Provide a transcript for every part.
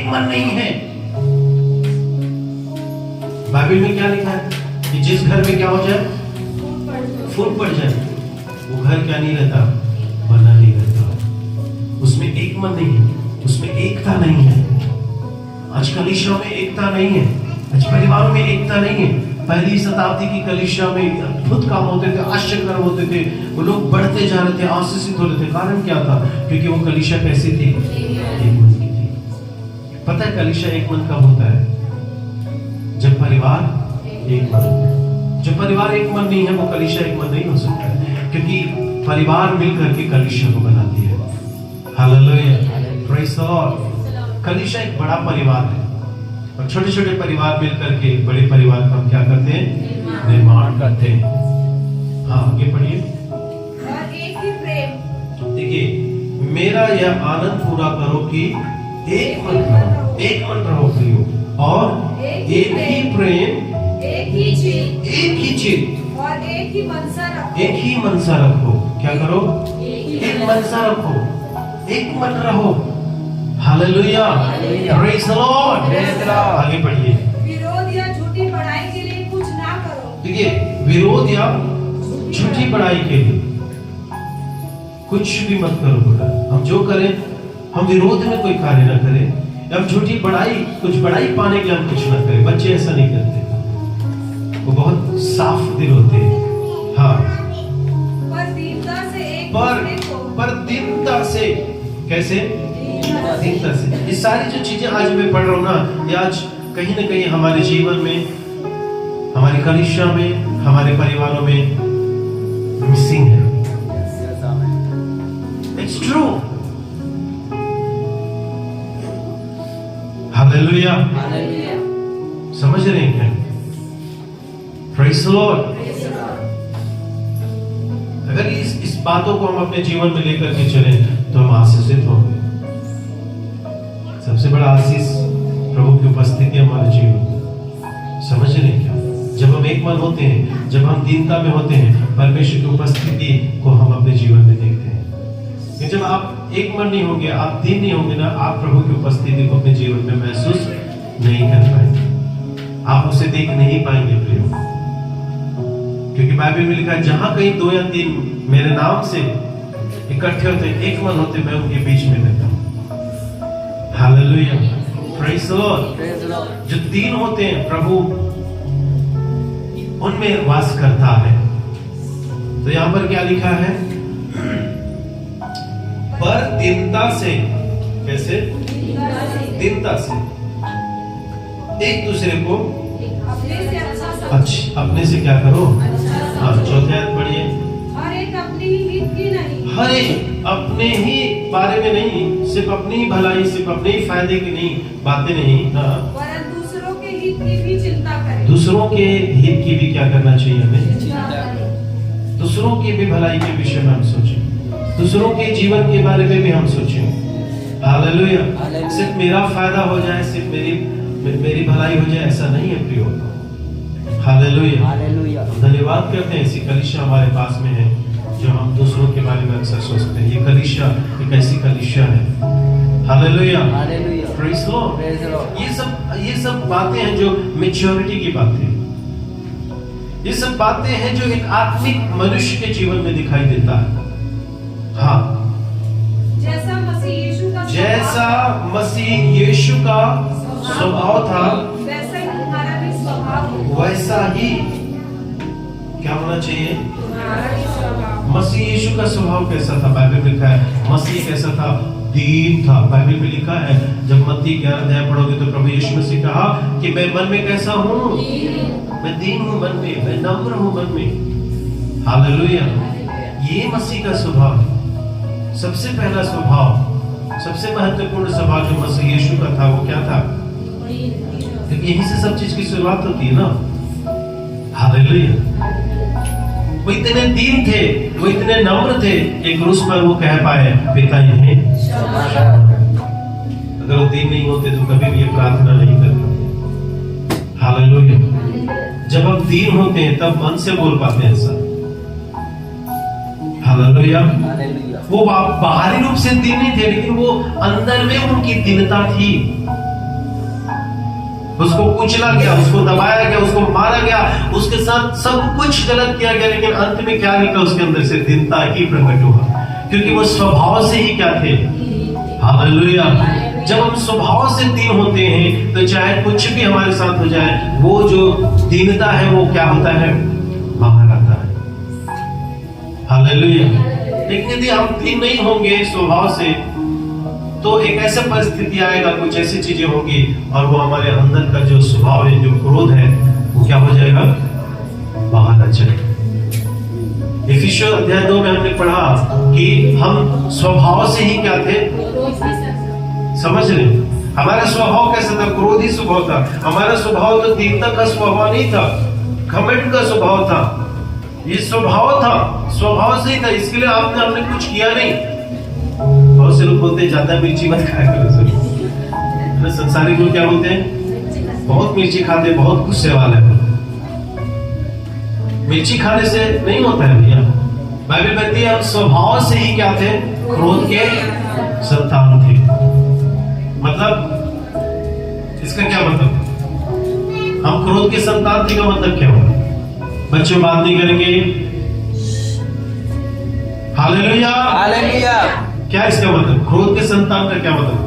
एक मन नहीं है। बाइबल में क्या लिखा है कि जिस घर में क्या हो जाए, फूट पड़ जाए, वो घर क्या नहीं रहता, बना नहीं रहता। उसमें एक मन नहीं है, उसमें एकता नहीं है। आज कलीसिया में एकता नहीं है, आज परिवारों में एकता नहीं है। पहली शताब्दी की कलीसिया में अद्भुत काम होते थे, आश्चर्य कर्म होते थे, वो लोग बढ़ते जा रहे थे, आशीषित हो रहे थे। कारण क्या था? क्योंकि वो कलीसिया कैसी थी? एक मन की थी। पता है कलीसिया एक मन कब होता है? जब परिवार एक मन होता है। जब परिवार एक मन नहीं है, वो कलीसिया एक मन नहीं हो सकता है, क्योंकि परिवार मिलकर के कलीसिया को बनाती है। Hallelujah, praise the Lord. कलीसिया एक बड़ा परिवार है और छोटे छोटे परिवार मिलकर के बड़े परिवार का हम क्या करते हैं? निर्माण करते हैं। हाँ, आगे पढ़िए। और एक ही प्रेम। देखिए, मेरा यह आनंद पूरा करो कि एक मन रहो, एक मन रहो प्रियो, और एक ही प्रेम, एक ही चित्त, एक ही चित्त और एक ही मनसा रखो। एक ही मनसा रखो। क्या करो? एक मनसा रखो, एक मन रहो। Hallelujah, praise the Lord. आगे पढ़िए। विरोध या झूठी बड़ाई के लिए कुछ ना करो। देखिए, विरोध या झूठी बड़ाई के लिए कुछ भी मत करो बेटा। हम जो करें, हम विरोध में कोई कार्य ना करें, हम झूठी बड़ाई, कुछ बड़ाई पाने के लिए हम कुछ ना करें। बच्चे ऐसा नहीं करते, वो बहुत साफ दिल होते हैं। हाँ, पर दीनता से एक पर दीनता से, कैसे? दीनता से। ये सारी जो चीजें आज मैं पढ़ रहा हूँ ना, ये आज कहीं ना कहीं हमारे जीवन में, हमारी कलीसिया में, हमारे परिवारों में मिसिंग है। It's true. हालेलुया, समझ रहे हैं क्या? Praise the Lord. अगर इस बातों को हम अपने जीवन में लेकर के चलें तो हम आशीषित होंगे। सबसे बड़ा आशीष प्रभु की उपस्थिति हमारे जीवन में। समझ रहे हैं क्या? जब हम एक मन होते हैं, जब हम दीनता में होते हैं, परमेश्वर की उपस्थिति को हम अपने जीवन में देखते हैं। जब आप एक मन नहीं होंगे, आप दीन नहीं होंगे ना, आप प्रभु की उपस्थिति को अपने जीवन में महसूस नहीं कर पाएंगे, आप उसे देख नहीं पाएंगे प्रियो। क्योंकि बाइबल में लिखा है, जहां कहीं दो या तीन मेरे नाम से इकट्ठे होते, एक मन होते, मैं उनके बीच में रहता हूं। Hallelujah, praise the Lord. जो दीन होते हैं, प्रभु उनमें वास करता है। तो यहां पर क्या लिखा है? पर दीनता से, कैसे? दीनता से एक दूसरे को अपने से क्या करो? हाँ, चौथे आयत पढ़िए। हर एक अपनी ही हित की नहीं, हर एक अपने ही बारे में नहीं, सिर्फ अपनी ही भलाई, सिर्फ अपने ही फायदे की नहीं बातें नहीं, हाँ, वरन दूसरों के हित की भी चिंता करें। दूसरों के हित की भी क्या करना चाहिए हमें? दूसरों की भी भलाई के विषय में हम सोचें, दूसरों के जीवन के बारे में भी हम सोचें। हालेलुया। सिर्फ मेरा फायदा हो जाए, सिर्फ मेरी भलाई हो जाए, ऐसा नहीं है प्रियो। हालेलुया। धन्यवाद करते हैं ऐसी कलीसिया हमारे पास में है जो हम दूसरों के बारे में अक्सर सोचते हैं। ये कलीसिया एक ऐसी कलीसिया है। Hallelujah, praise the Lord. ये सब बातें हैं जो मैच्योरिटी की बातें हैं। ये सब बातें हैं जो एक आत्मिक मनुष्य के जीवन में दिखाई देता है। हाँ, जैसा मसीह यीशु का स्वभाव था, वैसा ही तुम्हारा भी स्वभाव हो। वैसा ही क्या होना चाहिए? तुम्हारा भी स्वभाव। मसीह यीशु का स्वभाव कैसा था? बाइबल में लिखा है मसीह कैसा था? दीन था। बाइबल में लिखा है, जब मत्ती 11 अध्याय पढ़ोगे तो प्रभु यीशु मसीह कहा कि मैं मन में कैसा हूँ? मैं दीन हूँ मन में, मैं नम्र हूँ मन में। हालेलुया। ये मसीह का स्वभाव है। सबसे पहला स्वभाव, सबसे महत्वपूर्ण स्वभाव जो मसीह यीशु का था वो क्या था? क्योंकि यहीं से सब चीज की शुरुआत होती है ना। हालेलुया। वो इतने दीन थे, वो इतने नम्र थे, एक क्रूस पर वो कह पाए पिता यहीं। अगर वो दीन नहीं होते तो कभी भी ये प्रार्थना नहीं करते। हालेलुया। जब हम दीन होते हैं तब मन से बोल पाते हैं ऐसा। हालेलुया। वो बाहरी रूप से दीन नहीं थे, लेकिन वो अंदर में उनकी दीनता थी। उसको कुचला गया, उसको दबाया गया, उसको मारा गया, उसके साथ सब कुछ गलत किया गया, लेकिन अंत में क्या निकला उसके अंदर से? दीनता ही प्रकट हुआ, क्योंकि वो स्वभाव से ही क्या थे? हालेलुया। जब हम स्वभाव से दीन होते हैं तो चाहे कुछ भी हमारे साथ हो जाए, वो जो दीनता है वो क्या होता है? बाहर आता है। हालेलुया। लेकिन यदि हम दीन नहीं होंगे स्वभाव से, तो एक ऐसा परिस्थिति आएगा, कुछ ऐसी चीजें होंगी और वो हमारे अंदर का जो स्वभाव है, जो क्रोध है, वो क्या हो जाएगा? बाहर आ जाएगा। इफिसियों अध्याय 2 में हमने पढ़ा कि हम स्वभाव से ही क्या थे? समझ रहे? हमारा स्वभाव कैसा था? क्रोधी स्वभाव था। हमारा स्वभाव तो दीनता का स्वभाव नहीं था, घमंड का स्वभाव था। ये स्वभाव था, स्वभाव से ही था। इसके लिए हमने कुछ किया नहीं। बहुत से लोग बोलते हैं ज्यादा मिर्ची मत खाया करो। संसारिक लोग क्या बोलते हैं? बहुत मिर्ची खाते, बहुत गुस्से वाले हैं। मिर्ची खाने से नहीं होता है भैया। बाइबल कहती है हम स्वभाव से ही क्या थे? क्रोध के संतान थे। मतलब इसका क्या मतलब? हम क्रोध के संतान थे का मतलब क्या हुआ? बच्चे बात नहीं करेंगे। Hallelujah, hallelujah. क्या इसका मतलब? क्रोध के संतान का क्या मतलब?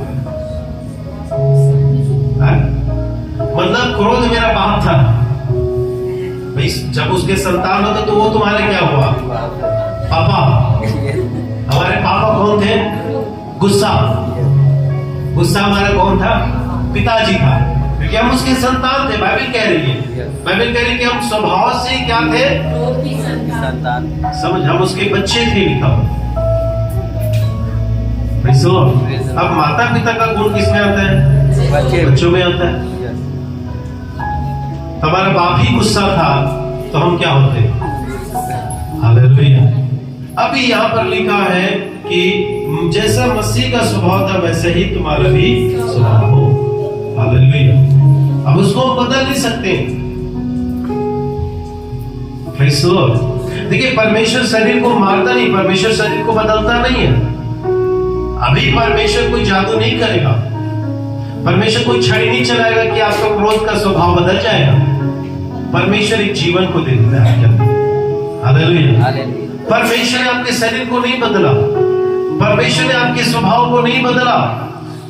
मतलब क्रोध मेरा बाप था भाई, जब उसके संतान होता तो वो तुम्हारे क्या हुआ? पापा। हमारे पापा कौन थे? गुस्सा। गुस्सा हमारा कौन था? पिताजी था, क्योंकि हम उसके संतान थे। बाइबल कह रही है, बाइबल कह रही है कि हम स्वभाव से क्या थे? संतान। समझ, हम उसके बच्चे थे लिखा। अब माता पिता का गुण किसमें आता है? बच्चों में आता है। हमारा बाप ही गुस्सा था तो हम क्या होते? हालेलुया। अभी यहाँ पर लिखा है कि जैसा मसीह का स्वभाव था वैसे ही तुम्हारा भी स्वभाव हो। हालेलुया। अब उसको हम बदल नहीं सकते। Praise the Lord. देखिए, परमेश्वर शरीर को मारता नहीं, परमेश्वर शरीर को बदलता नहीं है। अभी परमेश्वर कोई जादू नहीं करेगा, परमेश्वर कोई छड़ी नहीं चलाएगा कि आपका क्रोध का स्वभाव बदल जाएगा। परमेश्वर एक जीवन को दे देता है। हालेलुया। परमेश्वर ने आपके शरीर को नहीं बदला, परमेश्वर ने आपके स्वभाव को नहीं बदला,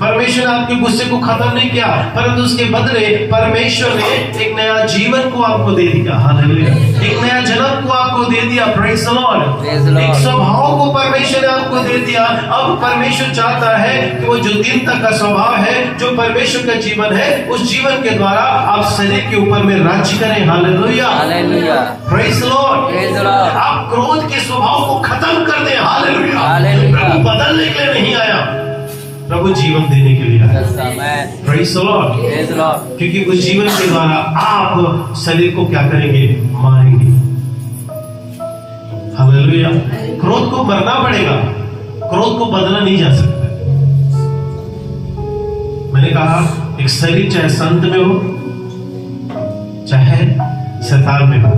परमेश्वर ने आपके गुस्से को खत्म नहीं किया, परंतु उसके बदले परमेश्वर ने एक नया जीवन को आपको दे दिया। हालेलुया। एक नया जन्म को आपको दे दिया। Praise the Lord. एक स्वभाव को परमेश्वर ने आपको दे दिया। अब परमेश्वर चाहता है कि वो जो दीनता का स्वभाव है, जो परमेश्वर का जीवन है, उस जीवन के द्वारा आप शरीर के ऊपर में राज्य करें। Hallelujah, hallelujah. Praise the Lord. Praise the Lord. आप क्रोध के स्वभाव को खत्म कर दें। हालेलुया। हालेलुया। प्रभु बदलने के लिए नहीं आया, प्रभु जीवन देने के लिए आया। Praise the Lord. Praise the Lord. क्योंकि उस जीवन के द्वारा आप शरीर को क्या करेंगे? मारेंगे। हालेलुया। क्रोध को मरना पड़ेगा, क्रोध को बदला नहीं जा सकता। मैंने कहा एक शरीर चाहे संत में हो चाहे शैतान में हो,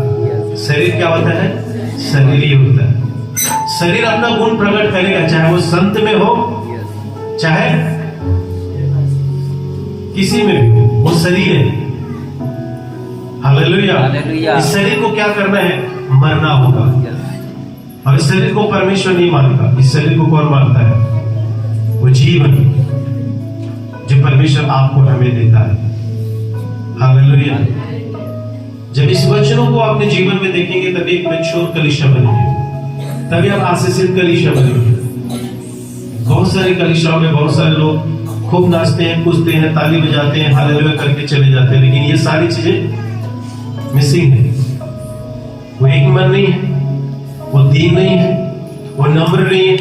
शरीर क्या होता है? शरीर ही होता है। शरीर अपना गुण प्रकट करेगा, चाहे वो संत में हो चाहे किसी में भी, वो शरीर है। हालेलुया। इस शरीर को क्या करना है? मरना होगा। और इस शरीर को परमेश्वर नहीं मारता, इस शरीर को कौन मारता है? वो जीवन जो परमेश्वर आपको हमें देता है। हालेलुया। जब इस वचनों को अपने जीवन में देखेंगे तभी एक मैच्योर कलीसिया बनेंगे, तभी आप आशीषित कलीसिया बनेंगे। बहुत सारी कलीसियाओं में बहुत सारे लोग खूब नाचते हैं, कूदते हैं, ताली बजाते हैं, हालेलुया करके चले जाते हैं, लेकिन ये सारी चीजें मिसिंग है। वो एक मन नहीं है, वो दीन नहीं है, वो नम्र नहीं है,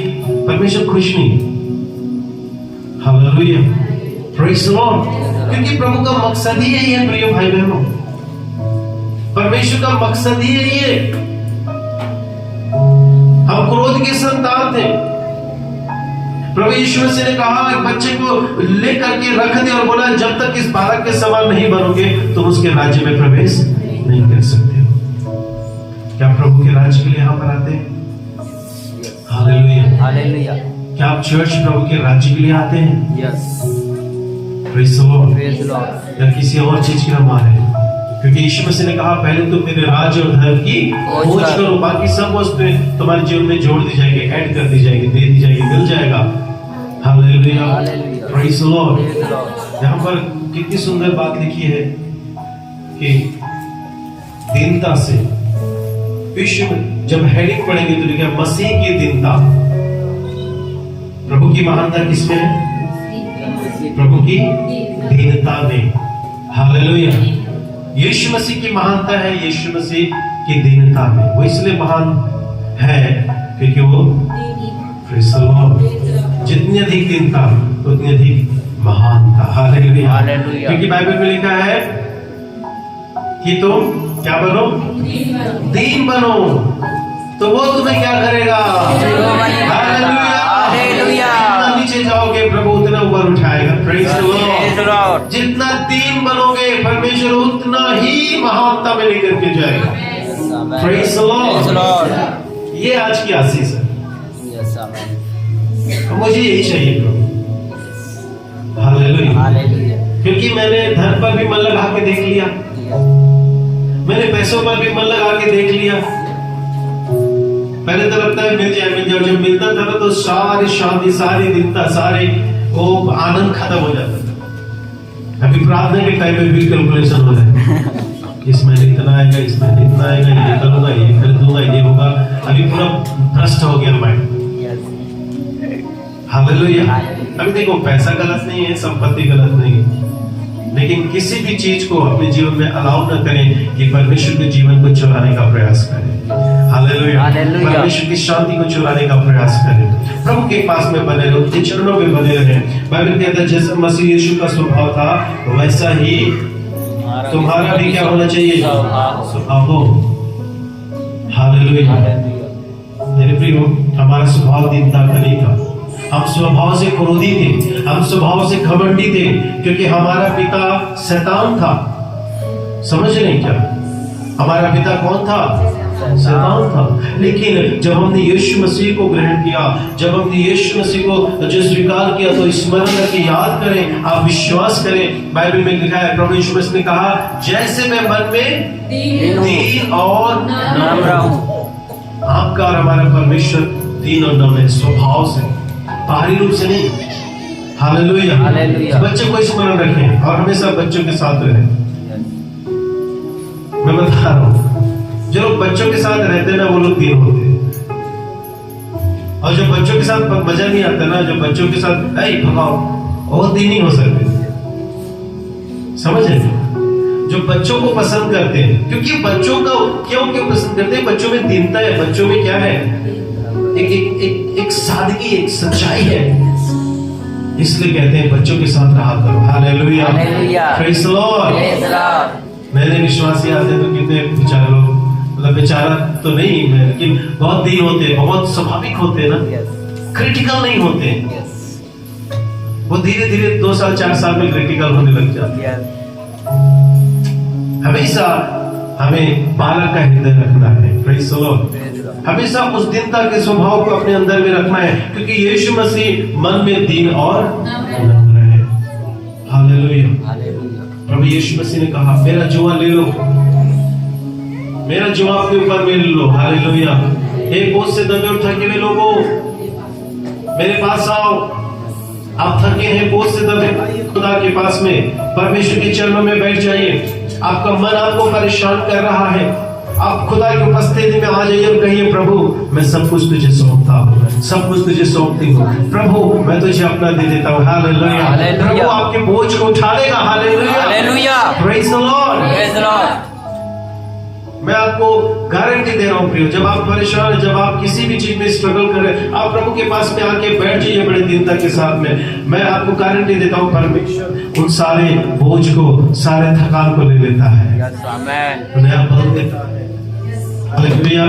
परमेश्वर खुश नहीं है। हालेलुया। Praise the Lord. क्योंकि प्रभु का मकसद ही यही है प्रिय भाई बहनों, परमेश्वर का मकसद ही यही है। हम क्रोध के संतान थे। प्रभु यीशु मसीह ने कहा एक बच्चे को लेकर के रख दे और बोला जब तक इस बालक के समान नहीं बनोगे तुम उसके राज्य में प्रवेश नहीं कर सकते हो। क्या प्रभु के राज्य के लिए यहाँ पर आते हैं? हालेलुया। हालेलुया। क्या आप चर्च प्रभु के राज्य के लिए आते हैं? Yes. Praise the Lord। Praise the Lord। या किसी और चीज की हम मारे, क्योंकि यीशु मसीह ने कहा पहले तो मेरे राज्य और धर्म की खोज करो, बाकी सब वस्तुएं तुम्हारे जीवन में जोड़ दी जाएगी, ऐड कर दी जाएगी, दे दी जाएगी, मिल जाएगा। Hallelujah, praise the Lord. यहाँ पर कितनी सुंदर बात लिखी है कि दीनता से विश्व, जब हेडिंग पढ़ेंगे तो लिखा मसीह की दीनता। प्रभु की महानता किसमें है? प्रभु की दीनता में। हालेलुया। यीशु मसीह की महानता है यीशु मसीह की दीनता में। वो इसलिए महान है क्योंकि वो प्रेज़ द लॉर्ड, जितनी अधिक दीनता उतनी अधिक महानता। हालेलुया। क्योंकि बाइबल में लिखा है कि तुम क्या बनो? दीन बनो, तो वो तुम्हें क्या करेगा? हालेलुया। जितना नीचे जाओगे प्रभु उतना ऊपर उठाएगा। Praise the Lord. जितना दीन बनोगे परमेश्वर उतना ही महानता में लेकर के जाएगा। Praise the Lord. ये आज की आशीष है। मुझे यही चाहिए प्रभु। हालेलुया। क्योंकि मैंने धन पर भी मन लगा के देख लिया, मैंने पैसों पर भी मन लगा के देख लिया। पहले तो लगता है मिल जाए, जब मिलता था ना तो सारी शांति, सारी दीनता, सारे वो आनंद खत्म हो जाता था। अभी प्रार्थना के टाइम में भी कैलकुलेशन हो रहा है, इस महीने इतना आएगा, इस महीने इतना आएगा, ये करूंगा, ये खरीदूंगा, ये होगा। अभी पूरा भ्रष्ट हो गया माइंड। हालेलुया। अभी देखो पैसा गलत नहीं है, संपत्ति गलत नहीं है, लेकिन किसी भी चीज को अपने जीवन में अलाउ न करें कि परमेश्वर के जीवन को चुराने का प्रयास करें। हालेलुया। परमेश्वर की शांति को चुराने का प्रयास करें। प्रभु के पास में बने रहो, उनके चरणों में बने रहें। बाइबल कहता है जैसा मसीह यीशु का स्वभाव था वैसा ही तुम्हारा भी क्या होना चाहिए? स्वभाव हो। हालेलुया। मेरे प्रियो, हमारा स्वभाव दीनता का नहीं था। हम स्वभाव से क्रोधी थे, हम स्वभाव से घमंडी थे, क्योंकि हमारा पिता शैतान था। समझ रहे क्या? हमारा पिता कौन था? शैतान था। लेकिन जब हमने यीशु मसीह को ग्रहण किया, जब हमने यीशु मसीह को जो स्वीकार किया, तो स्मरण करके याद करें, आप विश्वास करें। बाइबल में लिखा है, प्रभु यीशु मसीह ने कहा जैसे मैं मन में दीन और नम्र हूं। आपका और हमारा परमेश्वर दीन और नम्र है, स्वभाव से, बाहरी रूप से नहीं। हालेलुया। बच्चों को स्मरण रखें और हमेशा बच्चों के साथ रहें। मैं बता रहा हूं, जो लोग बच्चों के साथ रहते हैं ना वो लोग दीन होते हैं, और जो बच्चों के साथ मजा नहीं आता ना, जो बच्चों के साथ भगाओ, वो दीन नहीं हो सकते। समझ रहे? जो बच्चों को पसंद करते हैं, क्योंकि बच्चों का क्यों पसंद करते हैं? बच्चों में दीनता है, बच्चों में क्या है? एक सादगी, एक सच्चाई है। इसलिए कहते हैं बच्चों के साथ रहा करो। हालेलुया। Praise the Lord. मैंने विश्वासी आते तो कितने बेचारे लोग, मतलब बेचारा तो नहीं मैं, लेकिन बहुत दीन होते हैं, बहुत स्वाभाविक होते हैं ना, क्रिटिकल नहीं होते। वो धीरे धीरे 2 साल 4 साल में क्रिटिकल होने लग जाते हैं। हमेशा हमें बालक का हृदय रखना है। Praise the Lord. हमेशा उस दीनता के स्वभाव को अपने अंदर में रखना है, क्योंकि यीशु मसीह मन में दीन और नम्र है। हालेलुया। प्रभु यीशु मसीह ने कहा मेरा जुआ ले लो, मेरा जुआ अपने ऊपर ले लो। हालेलुया। एक बोझ से दबे और थके हुए लोगों मेरे पास आओ। आप थके हैं, बोझ से दबे, खुदा के पास में, परमेश्वर के चरणों में बैठ जाइए। आपका मन आपको परेशान कर रहा है, आप खुदा की उपस्थिति में आ जाइए और कहिए प्रभु मैं सब कुछ तुझे सौंपता हूँ, सब कुछ तुझे सौंपती हूँ। प्रभु मैं तुझे अपना दे देता हूँ। हालेलुया। प्रभु आपके बोझ को उठा लेगा। हालेलुया। Praise the Lord. मैं आपको गारंटी दे रहा हूँ प्रियो, जब आप परेशान हैं, जब आप किसी भी चीज में स्ट्रगल कर रहे हैं, आप प्रभु के पास में आके बैठ जाइए बड़े दीनता के साथ में। मैं आपको गारंटी देता हूँ परमेश्वर उन सारे बोझ को, सारे थकान को ले लेता है, नया बल देता है। हालेलुया।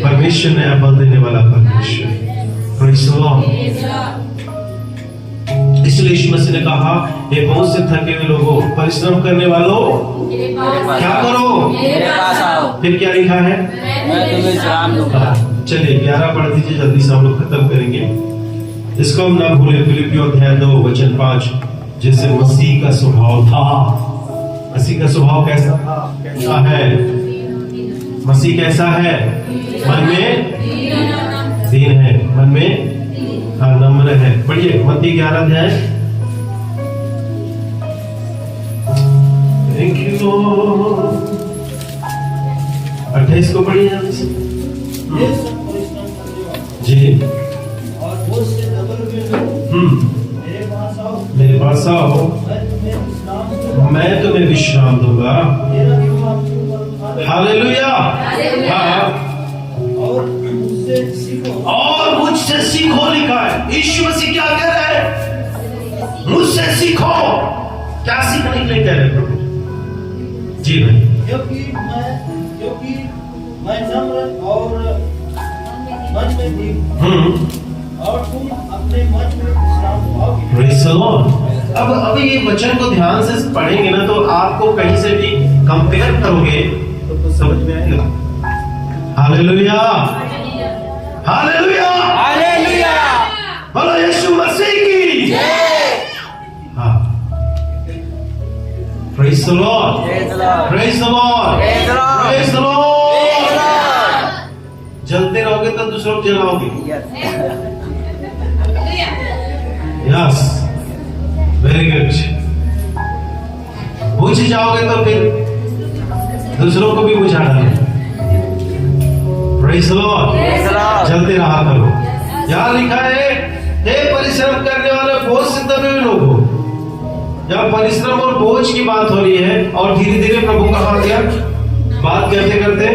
परमेश्वर नया बल देने वाला परमेश्वर। Praise the Lord. इसलिए यीशु मसीह ने कहा ये बहुत से थके हुए लोगों, परिश्रम करने वालों क्या करो, मेरे पास आओ। फिर क्या लिखा है? मैं तुम्हें विश्राम दूंगा। चलिए 11 पढ़ दीजिए, जल्दी से हम लोग खत्म करेंगे। इसको हम ना भूले। फिलिपियों अध्याय 2 वचन 5 जैसे मसीह का स्वभाव था। मसीह का स्वभाव कैसा था? कैसा है? मसीह कैसा है? मन में दीन है, मन में नम्र है। पढ़िए मत्ती 11 अध्याय। Thank you Lord. 28 को पढ़िए जल्दी से। जी। और वो से डबल मेरे पास आओ, मैं तुम्हें विश्राम दूंगा। हालेलुया। हाँ। और मुझसे सीखो लिखा है। यीशु मसीह क्या कह रहे हैं? मुझसे सीखो। क्या सीखने के लिए कह रहे हैं प्रभु? जी भाई। क्योंकि मैं नम्र और मन में दीन और तुम अपने मन में विश्राम पाओगे। Praise the Lord। अब ये वचन को ध्यान से पढ़ेंगे ना तो आपको कहीं से भी कंपेयर करोगे तो समझ में आएगा। Hallelujah, hallelujah, hallelujah. बोलो यीशु मसीह की जय। हाँ। Praise the Lord, Praise the Lord, Praise the Lord, Praise the Lord, Praise the Lord। Praise the Lord। जलते रहोगे तो दूसरों को जलाओगे। Yes। Yes, very good. बुझ जाओगे तो फिर दूसरों को भी बुझा डालो। Praise the Lord. Praise the Lord। चलते रहा करो। यहाँ लिखा है, हे परिश्रम करने वाले बोझ से दबे हुए लोगों। जब परिश्रम और बोझ की बात हो रही है और धीरे धीरे प्रभु कहाँ गया? बात करते करते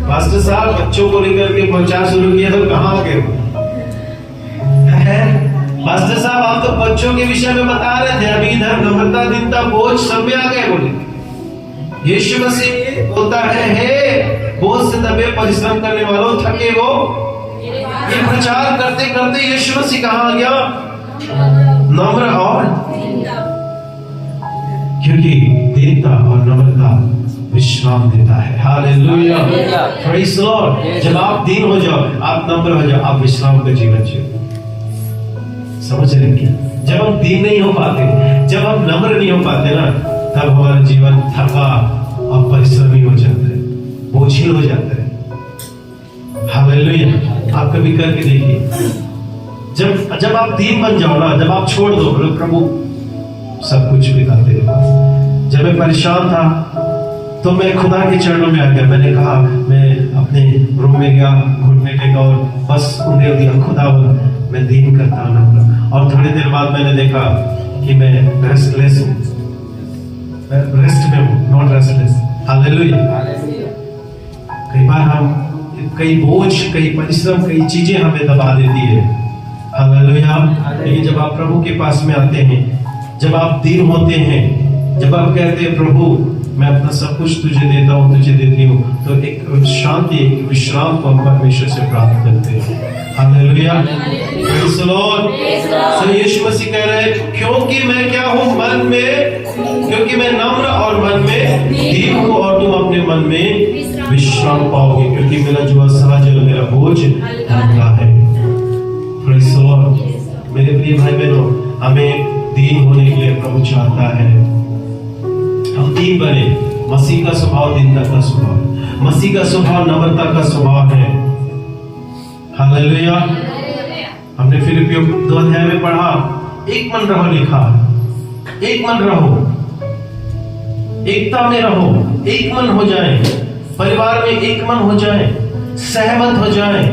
पास्टर साहब बच्चों को लेकर के पहुंचा शुरू किया तो कहाँ गए? पास्टर साहब आप तो बच्चों के विषय में बता रहे थे, अभी इधर नम्रता, दीनता, बोझ सब में आ गए। बोले यीशु मसीह बोलता है, हे बोझ से दबे परिश्रम करने वालों, थके वो। ये प्रचार करते करते यीशु मसीह कहाँ गया? नम्र और, क्योंकि दीनता और नम्रता विश्राम देता है। Hallelujah, praise the Lord. जब आप दीन हो जाओ, आप नम्र हो जाओ, आप विश्राम का जीवन जियो। समझ रहे क्या? जब हम दीन नहीं हो पाते, जब हम नम्र नहीं हो पाते ना, तब हमारा जीवन थका और परिश्रमी हो जाता है, बोझिल हो जाता है। हालेलुया। आप कभी करके देखिए, जब आप दीन बन जाओ ना, जब आप छोड़ दो प्रभु सब कुछ बिताते रहो। जब मैं परेशान था तो मैं खुदा के चरणों में आ गया। मैंने कहा, मैं अपने रूम में गया, घुटने टेका और बस उन्हें दिया, खुदा मैं दीन करता हूँ। और थोड़ी देर बाद मैंने देखा कि मैं रेस्टलेस हूँ, मैं रेस्ट में हूँ, नॉट रेस्टलेस। हालेलुया। कई बार हम कई बोझ, कई परिश्रम, कई चीजें हमें दबा देती है। हालेलुया। लेकिन जब आप प्रभु के पास में आते हैं, जब आप दीन होते हैं, जब आप कहते हैं प्रभु मैं अपना सब कुछ तुझे देता हूँ, तुझे देती हूँ, तो एक शांति, एक विश्राम को हम परमेश्वर से प्राप्त करते हैं। Hallelujah, praise the Lord. So यीशु मसीह कह रहे हैं, क्योंकि मैं क्या हूँ? मन में, क्योंकि मैं नम्र और मन में दीन हूँ, और तुम अपने मन में विश्राम पाओगे, क्योंकि मेरा जो सहज और मेरा बोझ हल्का है। Praise the Lord. मेरे प्रिय भाई बहनों, हमें दीन होने के लिए प्रभु चाहता है हम दीन बने। मसीह का स्वभाव दीनता का स्वभाव, मसीह का स्वभाव नम्रता का स्वभाव है। हालेलुया। हमने फिलिपियों 2 अध्याय में पढ़ा, एक मन रहो लिखा, एक मन रहो, एकता में रहो, एक मन हो जाए, परिवार में एक मन हो जाए, सहमत हो जाए।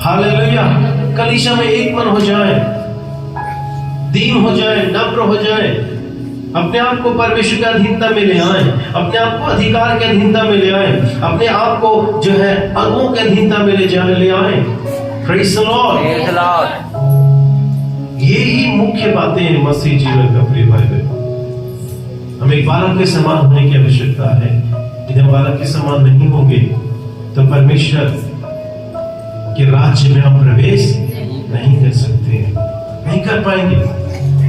हालेलुया। कलीसिया में एक मन हो जाए, दीन हो जाए, नम्र हो जाए, अपने आप को परमेश्वर के अधीनता में ले आए, अपने आप को अधिकार के अधीनता में ले आए, अपने आप को जो है अंगों के अधीनता में ले आए। Praise the Lord. ये ही मुख्य बातें हैं मसीह जीवन का। प्रिय भाई बहन, हमें बालक के समान होने की आवश्यकता है। यदि हम बालक के समान नहीं होंगे तो परमेश्वर के राज्य में हम प्रवेश नहीं कर सकते, नहीं कर पाएंगे।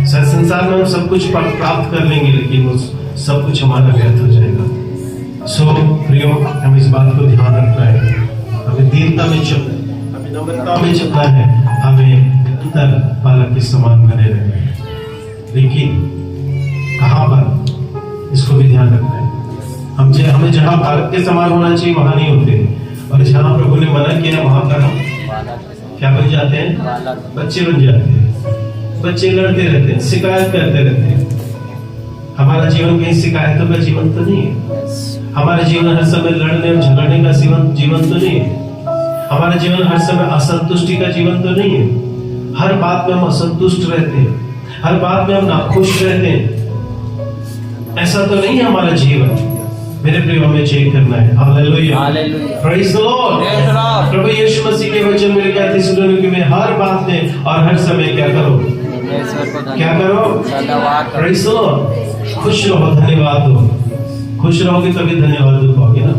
संसार में हम सब कुछ प्राप्त कर लेंगे, लेकिन वो सब कुछ हमारा व्यर्थ हो जाएगा। सो प्रियो, हमें इस बात को ध्यान रखना है, हमें दीनता में चलना है, हमें नम्रता में चलना है, हमें अंतर बालक के समान बने रहना है। लेकिन कहाँ पर, इसको भी ध्यान रखना है। हमें जहाँ भारत के समान होना चाहिए वहां नहीं होते, और जहाँ प्रभु ने मना किया वहां पर हम क्या बन जाते हैं? बच्चे बन जाते हैं। बच्चे लड़ते रहते हैं, शिकायत करते रहते हैं। हमारा जीवन कहीं शिकायतों का जीवन तो नहीं है। हमारा जीवन हर समय लड़ने और झगड़ने का जीवन तो नहीं है। हमारा जीवन हर समय असंतुष्टि का जीवन तो नहीं है। हर बात में हम असंतुष्ट रहते हैं, हर बात में हम नाखुश रहते हैं। ऐसा तो नहीं है हमारा जीवन। मेरे प्रिय, हमें चेक करना है। Hallelujah, praise the Lord. प्रभु यीशु मसीह के वचन में लिखा है थिस्सलुनीके में, हर बात में और हर समय क्या करो? क्या करो? Praise the Lord. खुश रहो, धन्यवाद दो। खुश रहोगे तभी धन्यवाद दो पाओगे ना।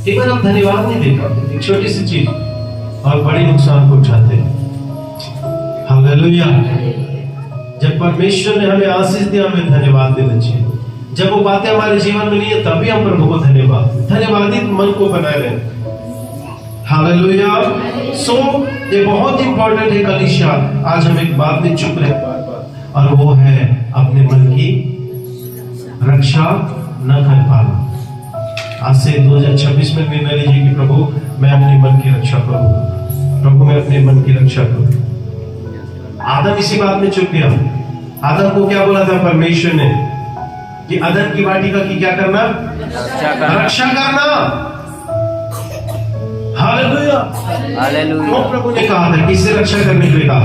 एक बार आप धन्यवाद नहीं दे पाते, एक छोटी सी चीज और बड़ी नुकसान को उठाते हैं। हालेलुया। जब परमेश्वर ने हमें आशीष दिया, हमें धन्यवाद देना चाहिए। जब वो बातें हमारे जीवन में नहीं है, तभी हम प्रभु को धन्यवादित मन को बनाए रहे। हालेलुया। सो ये बहुत इंपॉर्टेंट है कलीसिया। आज हम एक बात में चुप रहे बार-बार, और वो है अपने मन की रक्षा न कर पाना। आज से 2026 में निर्णय लीजिए कि प्रभु मैं अपने मन की रक्षा करूंगा। प्रभु मैं अपने मन की रक्षा करूंगा। आदम इसी बात में चुप गया। आदम को क्या बोला था परमेश्वर ने कि अदन की वाटिका की क्या करना? रक्षा करना। हालेलुया। तो प्रभु ने कहा था किससे रक्षा करने के लिए कहा,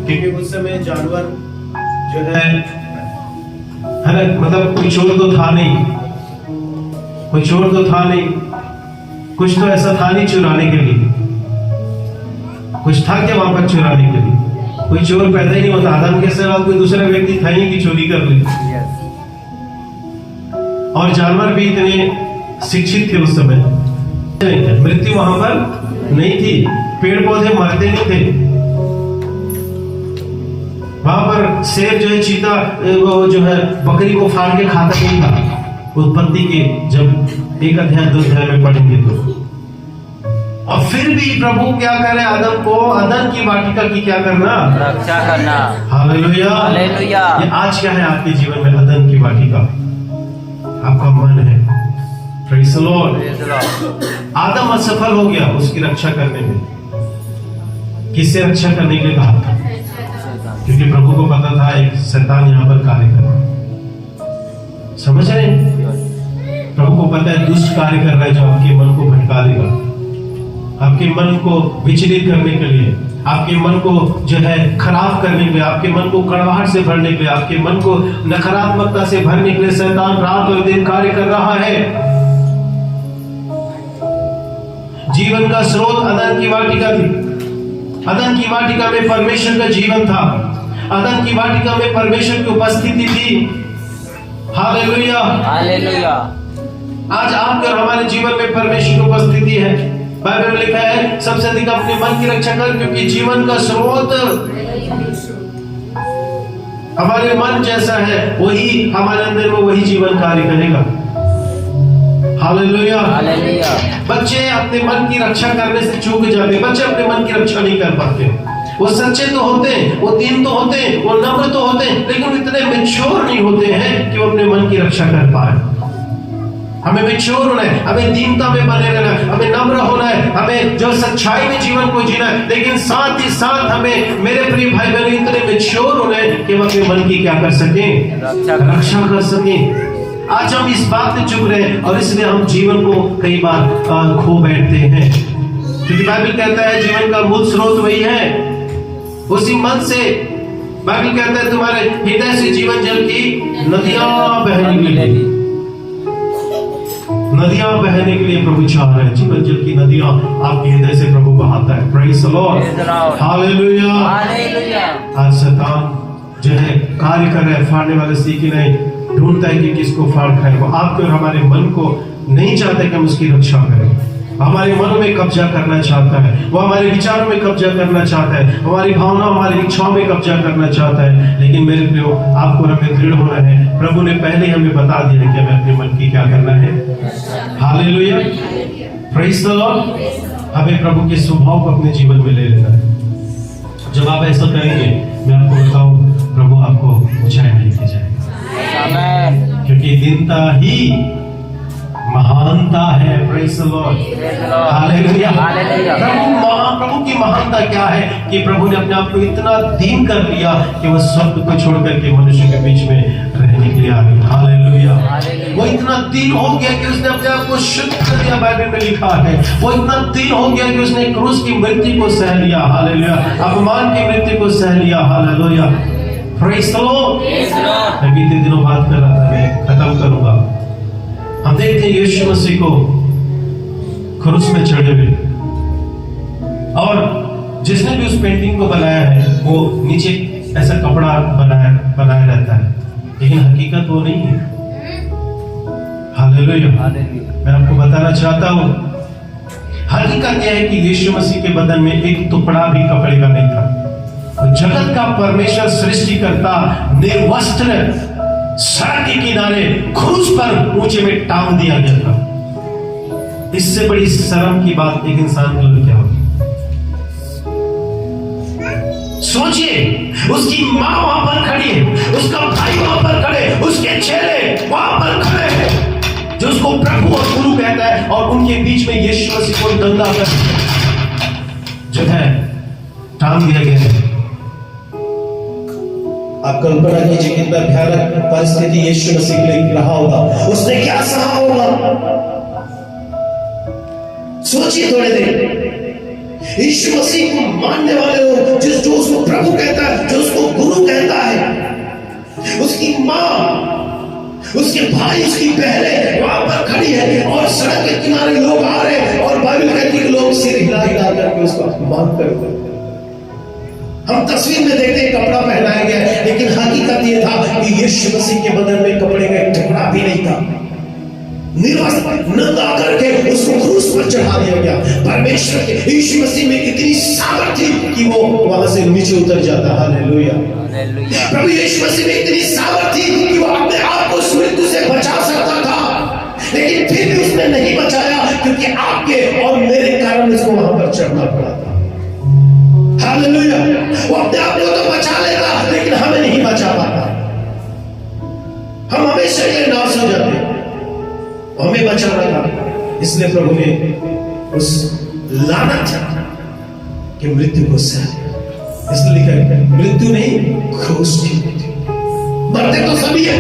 क्योंकि उस समय जानवर जो है ना, मतलब कोई चोर तो था नहीं, कोई चोर तो था नहीं, कुछ तो ऐसा था नहीं चुराने के लिए। कुछ था क्या वहां पर चुराने के लिए? कोई चोर पैदा ही नहीं होता। आदम के सिवा कोई दूसरा व्यक्ति था ही कि चोरी कर ले। और जानवर भी इतने शिक्षित थे उस समय, मृत्यु वहां पर नहीं थी, पेड़ पौधे मरते नहीं थे। वहां पर शेर जो है, चीता वो जो है बकरी को फाड़ के खाता नहीं था। उत्पत्ति के जब 1 अध्याय 2 अध्याय में पढ़ेंगे तो। और फिर भी प्रभु क्या करे आदम को? अदन की वाटिका की क्या करना? रक्षा करना। हालेलुया। हालेलुया। ये आज क्या है आपके जीवन में? अदन की वाटिका आपका मन है। Praise the Lord. आदम असफल हो गया उसकी रक्षा करने में। किससे रक्षा करने के लिए कहा था? क्योंकि प्रभु को पता था एक शैतान यहाँ पर कार्य कर रहा है। समझ रहे हैं? प्रभु को पता है दुष्ट कार्य कर रहा है जो आपके मन को भटका देगा, आपके मन को विचलित करने के लिए, आपके मन को जो है खराब करने के लिए, आपके मन को कड़वाहट से भरने के लिए, आपके मन को नकारात्मकता से भरने के लिए शैतान रात और दिन कार्य कर रहा है। जीवन का स्रोत अदन की वाटिका थी। अदन की वाटिका में परमेश्वर का जीवन था। अदन की वाटिका में परमेश्वर की उपस्थिति थी। हालेलुया। हालेलुया। आज आपके और हमारे जीवन में परमेश्वर की उपस्थिति है। बाइबल में लिखा है सबसे अधिक अपने मन की रक्षा कर, क्योंकि जीवन का स्रोत हमारे मन जैसा है, वही हमारे अंदर में वही जीवन कार्य करेगा। हालेलुया। हालेलुया। बच्चे अपने मन की रक्षा करने से चूक जाते हैं। बच्चे अपने मन की रक्षा नहीं कर पाते। वो सच्चे तो होते हैं, वो दीन तो होते हैं, वो नम्र तो होते हैं, लेकिन इतने मैच्योर नहीं होते हैं कि वो अपने मन की रक्षा कर पाए। हमें मैच्योर होना है, हमें दीनता में बने रहना है, हमें नम्र होना है, हमें जो सच्चाई में जीवन को जीना है, लेकिन साथ ही साथ हमें मेरे प्रिय भाई बहन इतने मैच्योर होना है कि हम अपने मन की क्या कर सकें? रक्षा कर सकें। आज हम इस बात से चुप रहे हैं और इसलिए हम जीवन को कई बार खो बैठते हैं, क्योंकि बाइबल कहता है जीवन का मूल स्रोत वही है। उसी मन से बाइबल कहता है तुम्हारे हृदय से जीवन जल की नदियां बहने के लिए, नदियां बहने के लिए प्रभु चाह रहे हैं। जीवन जल की नदियां आपके हृदय से प्रभु बहाता है। Praise the Lord. Hallelujah. Hallelujah. आज शैतान जो है कार्य कर रहा है, फाड़ने वाले सीखे नहीं, ढूंढता है कि किसको फाड़ खाए। वो आपके और हमारे मन को नहीं चाहते कि हम उसकी रक्षा करें। हमारे मन में कब्जा करना चाहता है, वो हमारे विचारों में कब्जा करना चाहता है, हमारी भावनाओं हमारी इच्छाओं में कब्जा करना चाहता है। लेकिन मेरे प्रियो, आपको और हमें दृढ़ होना है। प्रभु ने पहले हमें बता दिया है कि हमें अपने मन की क्या करना है। हालेलुया। Praise the Lord. हमें प्रभु के स्वभाव को अपने जीवन में ले लेना है। जब आप ऐसा करेंगे, मैं आपको बताऊं, प्रभु आपको ऊंचाई में लेके जाएगा, आमेन। क्योंकि दीनता ही महानता है। Praise the Lord, hallelujah. Hallelujah. प्रभु की महानता क्या है कि प्रभु ने अपने आप को इतना दीन कर लिया कि वो स्वर्ग को छोड़ करके मनुष्य के बीच में रहने के लिए आ गया। हालेलुया। वो इतना दीन हो गया कि उसने अपने आप को शुद्ध कर दिया, बाइबल में लिखा है। वो इतना दीन हो गया कि उसने क्रूस की मृत्यु को सह लिया। हालेलुया। अपमान की मृत्यु को सह लिया। हालेलुया। Praise the Lord. मैं बीते दिनों बात कर रहा था, मैं खत्म करूंगा। हम देखते हैं यीशु मसीह को क्रूस में चढ़े हुए, और जिसने भी उस पेंटिंग को बनाया है वो नीचे ऐसा कपड़ा बनाया रहता है, लेकिन हकीकत वो नहीं है। हालेलुया। मैं आपको बताना चाहता हूं, हकीकत यह है कि यीशु मसीह के बदन में एक टुकड़ा भी कपड़े का नहीं था। जगत का परमेश्वर सृष्टिकर्ता निर्वस्त्र सड़क के किनारे क्रूस पर ऊंचे में टांग दिया गया था। इससे बड़ी शर्म की बात एक इंसान के लिए क्या होगी? सोचिए, उसकी मां वहां पर खड़ी है, उसका भाई वहां पर खड़े, उसके चेले वहां पर खड़े हैं, जो उसको प्रभु और गुरु कहता है, और उनके बीच में यीशु मसीह को दंगा कर जो है टांग दिया गया है। आप कल्पना कीजिए कितना भयानक परिस्थिति यीशु मसीह के लिए रहा होगा, उसने क्या सहा होगा। सोचिए थोड़े देर, यीशु मसीह को मानने वाले लोग, जो उसको प्रभु कहता है, जो उसको गुरु कहता है, उसकी मां, उसके भाई, उसकी बहनें वहां पर खड़ी है, और सड़क के किनारे लोग आ रहे हैं, और बाइबल कहती है कि लोग सिर हिला हिला करके उसको अपमान करते। हम तस्वीर में देखते हैं कपड़ा पहनाया गया, लेकिन हकीकत यह था कि यीशु मसीह के बदन में कपड़े का एक टुकड़ा भी नहीं था। निर्वस्त्र नंगा करके उसको क्रूस पर चढ़ा दिया गया। परमेश्वर के यीशु मसीह में इतनी सामर्थ थी कि वो वहां से नीचे उतर जाता। हालेलुया। प्रभु यीशु मसीह में इतनी सामर्थ थी कि वो अपने आप को उस मृत्यु से बचा सकता था, लेकिन फिर भी उसने नहीं बचाया, क्योंकि आपके और मेरे कारण उसको वहां पर चढ़ना पड़ा था। हालेलुया। वो अपने आप को तो बचा लेता, लेकिन हमें नहीं बचा पाता। हम हमेशा ये नाश हो जाते, हमें बचाना था, इसलिए प्रभु ने उस लानत की मृत्यु को सह लिया। इसलिए लिखा है मृत्यु नहीं, क्रूस की मृत्यु। मरते तो सभी है,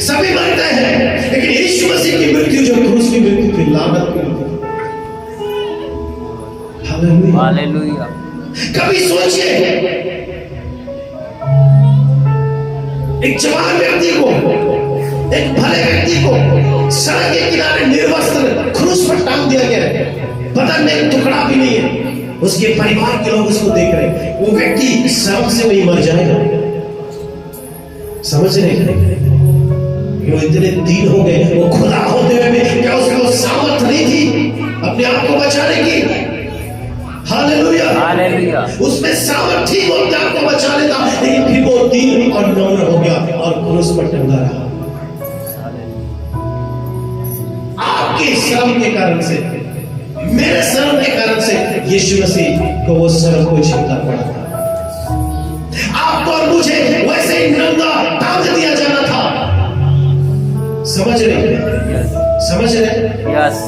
सभी मरते हैं, लेकिन यीशु मसीह की मृत्यु जो क्रूस की मृत्यु थी, लानत की मृत्यु। हालेलुया। कभी सोचिए, एक जवान व्यक्ति को, एक भले व्यक्ति को सड़क के किनारे निर्वस्त्र क्रूस पर टांग दिया गया है, बदन में एक टुकड़ा भी नहीं है, उसके परिवार के लोग उसको देख रहे हैं। वो व्यक्ति शर्म से वही मर जाएगा, समझ नहीं। वो इतने दीन हो गए, वो खुदा होते हुए भी क्या उसको सामर्थ नहीं थी अपने आप को बचाने की? हालेलुया। हालेलुया। उसमें सामर्थ थी, वो अपने आप को बचा लेता, लेकिन फिर वो दीन और नम्र हो गया और क्रूस पर टंगा रहा। आपके शर्म के कारण से, मेरे शर्म के कारण से यीशु मसीह को वो शर्म को झेलना पड़ा था। आपको और मुझे वैसे ही नंगा टांग दिया जाना था। समझ रहे? समझ रहे? यस।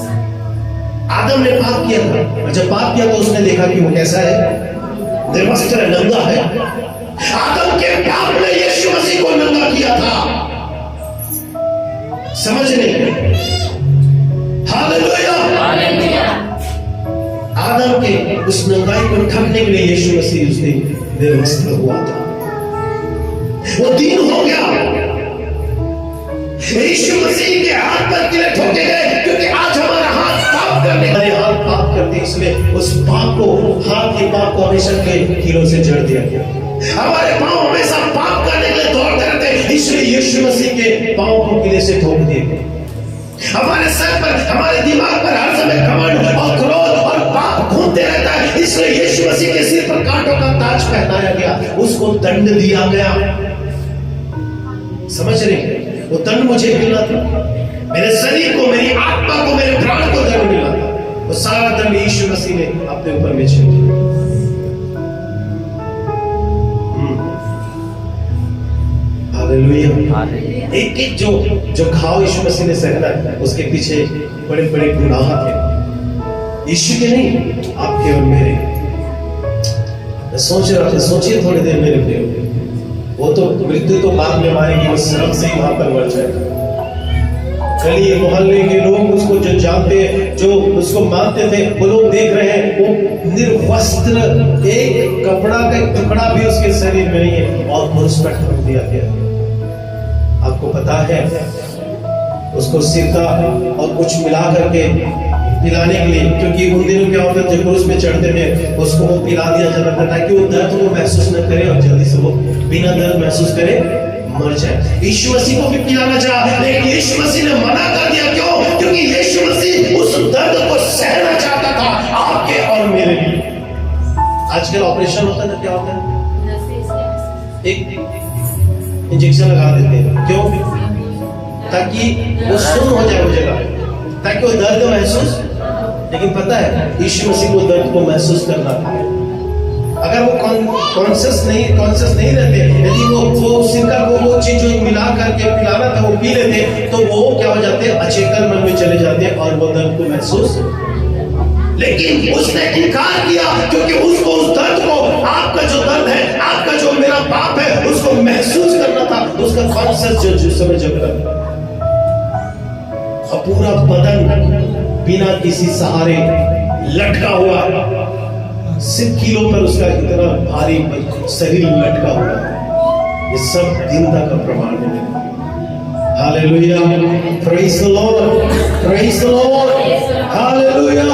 आदम ने पाप किया था, और जब पाप किया तो उसने देखा कि वो कैसा है, निर्वस्त्र नंगा है। आदम के पाप ने यीशु मसीह को नंगा किया था। समझ नहीं? हालेलुया। आदम के उस नंगाई को ढकने के लिए यीशु मसीह उसने निर्वस्त्र हुआ था, वो दीन हो गया। यीशु मसीह के हाथ पर किले ठोके गए, क्योंकि आज हमारा हाथ पाप करने, हमारे हाथ पाप करते, इसलिए उस पाप को, हाथ के पाप को हमेशा के कीलों से जड़ दिया गया। हमारे पांव हमेशा पाप करने के लिए दौड़ते रहते, इसलिए यीशु मसीह के पांव को किले से ठोक दिए गए। हमारे सर पर, हमारे दिमाग पर हर समय घमंड और क्रोध और पाप घूमते रहता है, इसलिए यीशु मसीह के सिर पर कांटों का ताज पहनाया गया, उसको दंड दिया गया। समझ रहे? वो दंड मुझे मिला था, मेरे शरीर को, मेरी आत्मा को, मेरे प्राण को दंड मिला था। वो सारा दंड यीशु मसीह ने अपने ऊपर में झेल लिया। हालेलुया। एक एक जो घाव यीशु मसीह ने सहना है, उसके पीछे बड़े बड़े गुनाह थे, यीशु के नहीं, आपके और मेरे। मैं सोच रहा था, सोचिए थोड़ी देर मेरे प्रिय, वो तो मृत्यु तो बाद में मारेगी, वो शर्म से ही वहां पर मर जाएगा। गली मोहल्ले के लोग उसको जो जानते हैं, जो उसको मानते थे, वो लोग देख रहे हैं वो निर्वस्त्र, एक कपड़ा का टुकड़ा भी उसके शरीर में नहीं है, और क्रूस पर ठोक दिया गया। आपको पता है उसको सिरका और कुछ मिला करके पिलाने के लिए, क्योंकि उन दिनों क्या होता था, जब क्रूस पे चढ़ते थे उसको वो पिला दिया जाता था ताकि वो दर्द को महसूस न करे और जल्दी से वो बिना दर्द महसूस करे मर जाए। यीशु मसीह को भी पिलाना चाहा, लेकिन यीशु मसीह ने मना कर दिया। क्यों? क्योंकि यीशु मसीह उस दर्द को सहना चाहता था, आपके और मेरे लिए। आजकल ऑपरेशन होता है तो क्या होता है, एक इंजेक्शन लगा देते हैं। क्यों? ताकि वो सुन्न हो जाए वो जगह, ताकि वो दर्द महसूस। लेकिन पता है यीशु मसीह को दर्द को महसूस करना था। अगर वो कॉन्शियस नहीं रहते, यदि वो सिरका को वो चीज जो मिला करके पिलाना था वो पी लेते, तो वो क्या हो जाते, अचेतन मन में चले जाते और वो दर्द को महसूस। लेकिन उसने इनकार किया, क्योंकि उसको उस दर्द को, आपका जो दर्द है, आपका जो मेरा पाप है, उसको महसूस करना था। उसका कॉन्शियस जो समय जग रहा, और पूरा बदन बिना किसी सहारे लटका हुआ, सिर्फ किलो पर उसका इतना भारी शरीर लटका हुआ। ये सब दीनता का प्रमाण है। Hallelujah, praise the Lord, praise the Lord, hallelujah.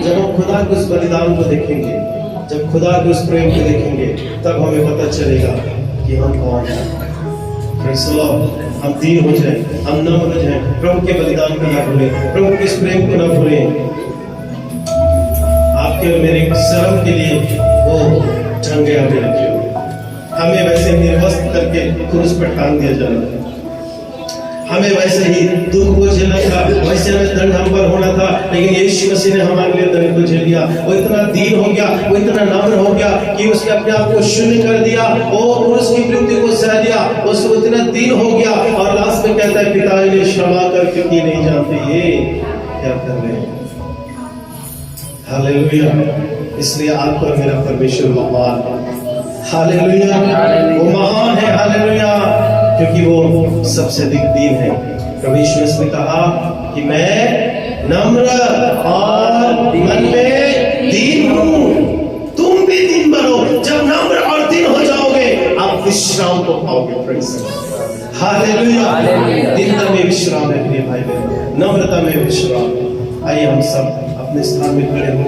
जब हम खुदा के उस बलिदान को देखेंगे, जब खुदा के उस प्रेम को देखेंगे, तब हमें पता चलेगा कि हम कौन हैं। प्रेज़ द लॉर्ड, हम दीन हो जाए, हम नम्र हो जाए, प्रभु के बलिदान को न भूलें, प्रभु के इस प्रेम को न भूलें। आपके और मेरे शर्म के लिए वो जंग गया मेरे प्रियो। हमें वैसे निर्वस्त्र करके क्रूस पर टांग दिया जाना, हमें वैसे ही दुख को झेलना था, वैसे हमें दंड हम पर होना था, लेकिन यीशु मसीह ने हमारे लिए दंड को झेल लिया। वो इतना दीन हो गया, वो इतना नम्र हो गया कि उसने अपने आप को शून्य कर दिया, वो उसकी मृत्यु को सह दिया, उसको इतना दीन हो गया, और लास्ट में कहता है, पिता ने क्षमा कर, क्योंकि नहीं जानते ये क्या कर रहे हैं। हालेलुया। इसलिए आपका मेरा परमेश्वर महान है। हालेलुया, वो महान है। हालेलुया, क्योंकि वो सबसे अधिक दीन है। प्रभु यीशु मसीह ने कहा कि मैं नम्र और मन में दीन हूं, तुम भी दीन बनो। जब नम्र और दीन हो जाओगे, आप विश्राम को पाओगे। हालेलुया, दीनता में विश्राम है प्रिय भाई बहन, नम्रता में विश्राम। आइए हम सब अपने स्थान में खड़े हो।